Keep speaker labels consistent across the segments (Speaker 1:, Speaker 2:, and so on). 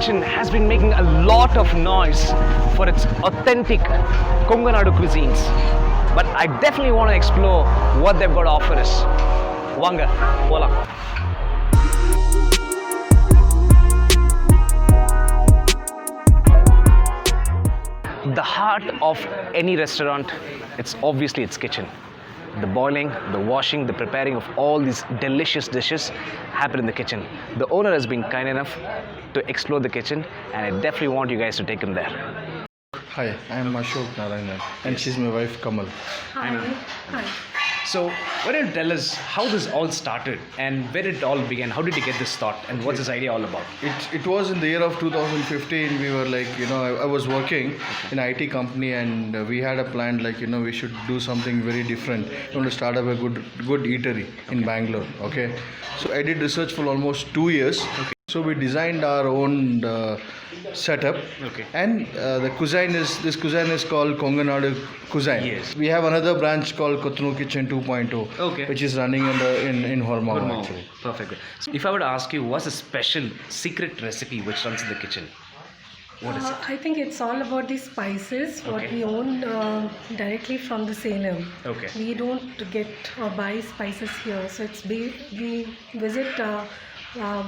Speaker 1: Kitchen has been making a lot of noise for its authentic Konganadu cuisines. But I definitely want to explore what they've got to offer us. Vanga, polam. The heart of any restaurant, it's obviously its kitchen. The boiling, the washing, the preparing of all these delicious dishes happen in the kitchen. The owner has been kind enough to explore the kitchen, and I definitely want you guys to take him there.
Speaker 2: Hi, I am Ashok Narayanan and she's my wife Kamal.
Speaker 3: Hi. Hi.
Speaker 1: So, why don't you tell us how this all started and where it all began? How did you get this thought and what's this idea all about?
Speaker 2: It was in the year of 2015. We were like, I was working in an IT company and we had a plan like, we should do something very different. We want to start up a good eatery in Bangalore. Okay. So I did research for almost 2 years. Okay. So we designed our own setup.
Speaker 1: Okay.
Speaker 2: And this cuisine is called Konganadu cuisine.
Speaker 1: Yes.
Speaker 2: We have another branch called Kothunu Kitchen 2.0.
Speaker 1: Okay.
Speaker 2: Which is running in Hormao actually.
Speaker 1: Perfect. So if I were to ask you, what's a special secret recipe which runs in the kitchen? What is it?
Speaker 3: I think it's all about the spices, what
Speaker 1: Okay.
Speaker 3: we own directly from the Salem.
Speaker 1: Okay.
Speaker 3: We don't get or buy spices here. So we visit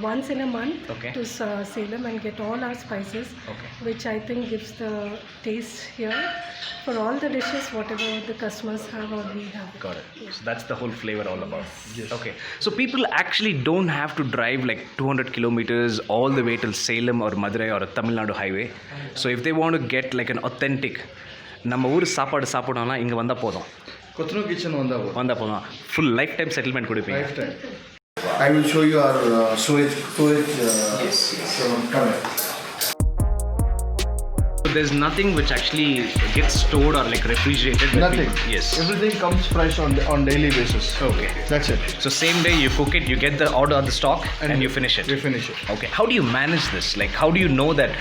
Speaker 3: once in a month
Speaker 1: Okay.
Speaker 3: to Salem and get all our spices,
Speaker 1: Okay.
Speaker 3: which I think gives the taste here for all the dishes, whatever the customers have or we have.
Speaker 1: Got it. So that's the whole flavor all about.
Speaker 2: Yes.
Speaker 1: Okay. So people actually don't have to drive like 200 kilometers all the way till Salem or Madurai or a Tamil Nadu highway. So if they want to get like an authentic நம்ம ஊர் சாப்பாடு சாப்பிடணும்னா இங்கே வந்தால் போதும்
Speaker 2: Kothunu Kitchen
Speaker 1: வந்தால் போதும் full life time settlement கொடுப்பீங்க
Speaker 2: lifetime. I will show you our storage.
Speaker 1: Yes.
Speaker 2: So, come here.
Speaker 1: So there's nothing which actually gets stored or like refrigerated.
Speaker 2: Nothing.
Speaker 1: Yes.
Speaker 2: Everything comes fresh on daily basis.
Speaker 1: Okay.
Speaker 2: That's it.
Speaker 1: So same day you cook it, you get the order of the stock, and you finish it.
Speaker 2: We finish it.
Speaker 1: Okay. How do you manage this? Like, how do you know that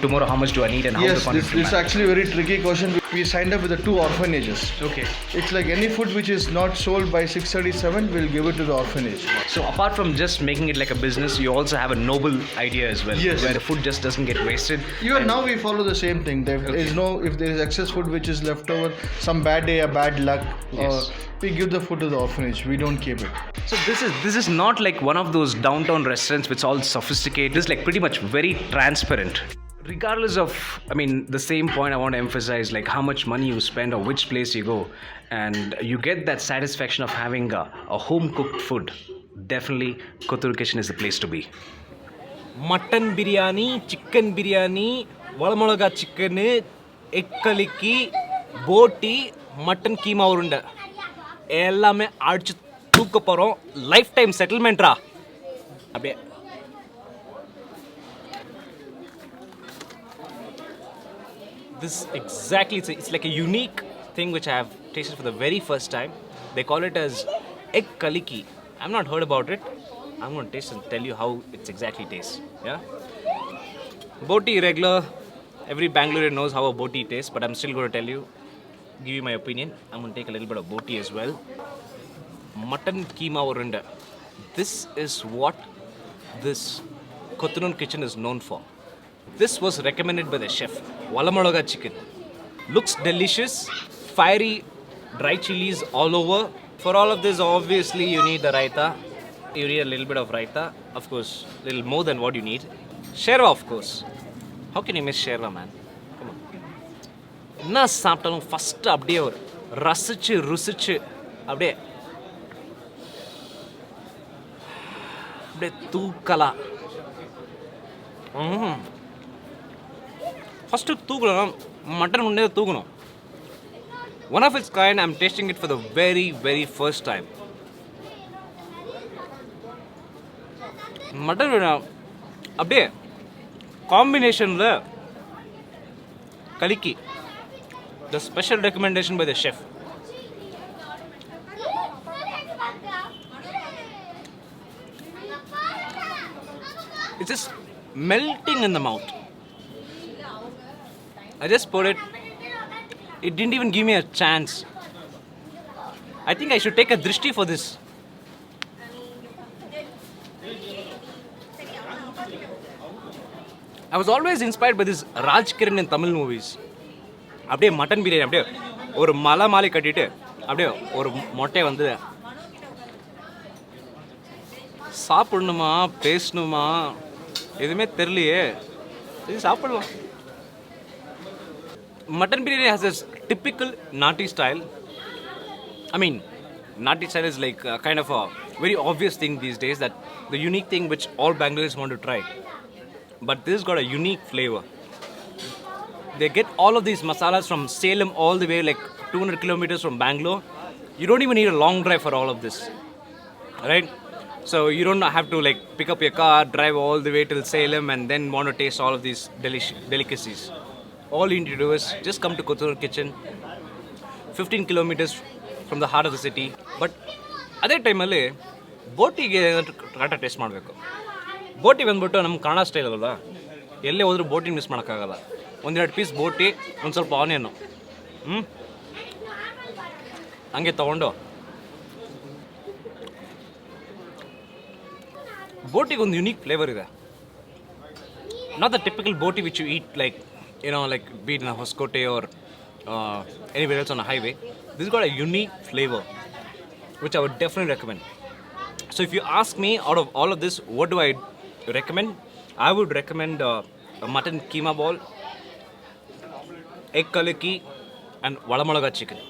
Speaker 1: tomorrow how much do I need and how
Speaker 2: Yes,
Speaker 1: the quantity
Speaker 2: this
Speaker 1: to
Speaker 2: is
Speaker 1: manage?
Speaker 2: actually a very tricky question. We signed up with the 2 orphanages.
Speaker 1: Okay.
Speaker 2: It's like any food which is not sold by 637, we'll give it to the orphanage.
Speaker 1: So apart from just making it like a business, you also have a noble idea as well,
Speaker 2: Yes.
Speaker 1: where the food just doesn't get wasted.
Speaker 2: Even now we follow the same thing. There is if there is excess food which is left over, some bad day or bad luck,
Speaker 1: Yes.
Speaker 2: we give the food to the orphanage. We don't keep it.
Speaker 1: So this is not like one of those downtown restaurants which is all sophisticated. This is like pretty much very transparent. Regardless of, the same point I want to emphasize, like how much money you spend or which place you go, and you get that satisfaction of having a home cooked food. Definitely, Kothuru Kitchen is the place to be.
Speaker 4: Mutton biryani chicken biryani வளமிளகா chicken egg கலிக்கி boti mutton keema உருண்டை எல்லாமே அடிச்சு தூக்க போகிறோம் life time செட்டில்மெண்ட்ரா அப்படியே this exactly it's like a unique thing which I have tasted for the very first time. They call it as egg kaliki. I've not heard about it. I'm going to taste and tell you how it exactly tastes. Yeah. Boti regular. Every Bangalorean knows how a boti tastes, but I'm still going to tell you, give you my opinion. I'm going to take a little bit of boti as well. Mutton keema urunda. This is what this Kothunu Kitchen is known for. This was recommended by the chef. Valamalaga chicken. Looks delicious. Fiery dry chilies all over. For all of this, obviously, you need the raita. You need a little bit of raita. Of course, a little more than what you need. Sherwa, of course. How can you miss sherwa, man? Come on. என்ன சாப்பிட்டாலும் first அப்படியே ஒரு ரசிச்சு ருசிச்சு அப்படியே அப்படியே தூக்கலாம். First தூக்கணும் மட்டன் முன்னே தூக்கணும். One of its kind, I'm tasting it for the very, very first time. Mutton அப்படியே காம்பினேஷனில் கலிக்கி the special recommendation by the chef. It's just melting in the mouth. I just put it. It didn't even give me a chance. I think I should take a drishti for this. I was always inspired by this Raj Kiran in Tamil movies. அப்படியே mutton biryani அப்படியே ஒரு மலை மாலை கட்டிட்டு அப்படியே ஒரு மொட்டையை வந்து சாப்பிடணுமா பேசணுமா எதுவுமே தெரியலையே இது சாப்பிடலாம். Mutton biryani has this typical nati style. I mean, nati style is like kind of a very obvious thing these days, that the unique thing which all Bangaloreans want to try. But this got a unique flavor. They get all of these masalas from Salem all the way like 200 kilometers from Bangalore. You don't even need a long drive for all of this, right? So you don't have to like pick up your car, drive all the way till Salem and then want to taste all of these delicacies. All you need to do is just come to Kothur Kitchen, 15 kilometers from the heart of the city. But ಅದೇ ಟೈಮಲ್ಲಿ ಬೋಟಿಗೆ ಕರೆಕ್ಟಾಗಿ taste ಮಾಡಬೇಕು. ಬೋಟಿ ಬಂದ್ಬಿಟ್ಟು ನಮ್ಮ Kannada style ಅಲ್ವಾ, ಎಲ್ಲೇ ಹೋದ್ರೂ ಬೋಟಿ miss ಮಾಡೋಕ್ಕಾಗಲ್ಲ. ಒಂದೆರಡು ಪೀಸ್ ಬೋಟಿ, ಒಂದು ಸ್ವಲ್ಪ ಆನಿಯನ್ನು ಹಂಗೆ ತೊಗೊಂಡು ಬೋಟಿಗೆ ಒಂದು ಯುನೀಕ್ ಫ್ಲೇವರ್ ಇದೆ. Not the typical boti which you eat like like be it in a Hoskote or anywhere else on a highway. This got a unique flavor which I would definitely recommend. So if you ask me, out of all of this, what do I recommend? I would recommend a mutton keema ball, egg kaliki and valamalaga chicken.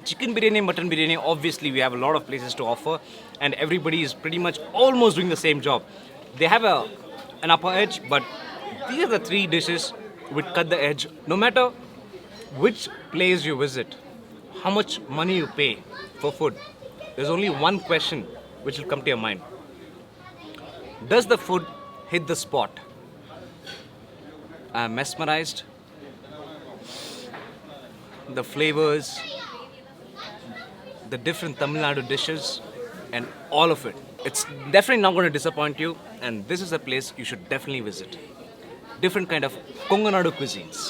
Speaker 4: Chicken biryani, mutton biryani, obviously we have a lot of places to offer and everybody is pretty much almost doing the same job. They have an upper edge, but these are the three dishes which cut the edge. No matter which place you visit, how much money you pay for food, there's only one question which will come to your mind. Does the food hit the spot? I'm mesmerized. The flavors, the different Tamil Nadu dishes and all of it. It's definitely not going to disappoint you, and this is a place you should definitely visit. Different kind of Konganadu cuisines.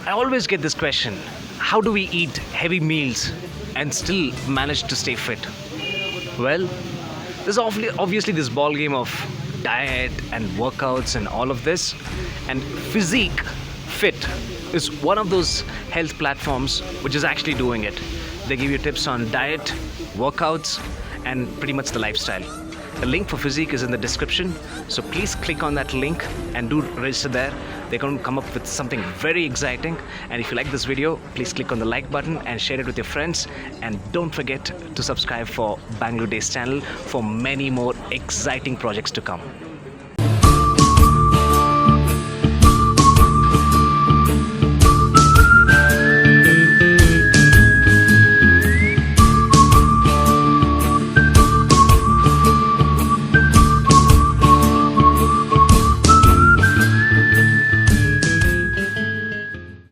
Speaker 1: I always get this question: how do we eat heavy meals and still manage to stay fit? Well, there's obviously this ball game of diet and workouts and all of this, and Physique Fit is one of those health platforms which is actually doing it. They give you tips on diet, workouts, and pretty much the lifestyle. The link for Physique is in the description, so please click on that link and do register there. They're going to come up with something very exciting, and if you like this video, please click on the like button and share it with your friends, and don't forget to subscribe for Bangalore Days channel for many more exciting projects to come.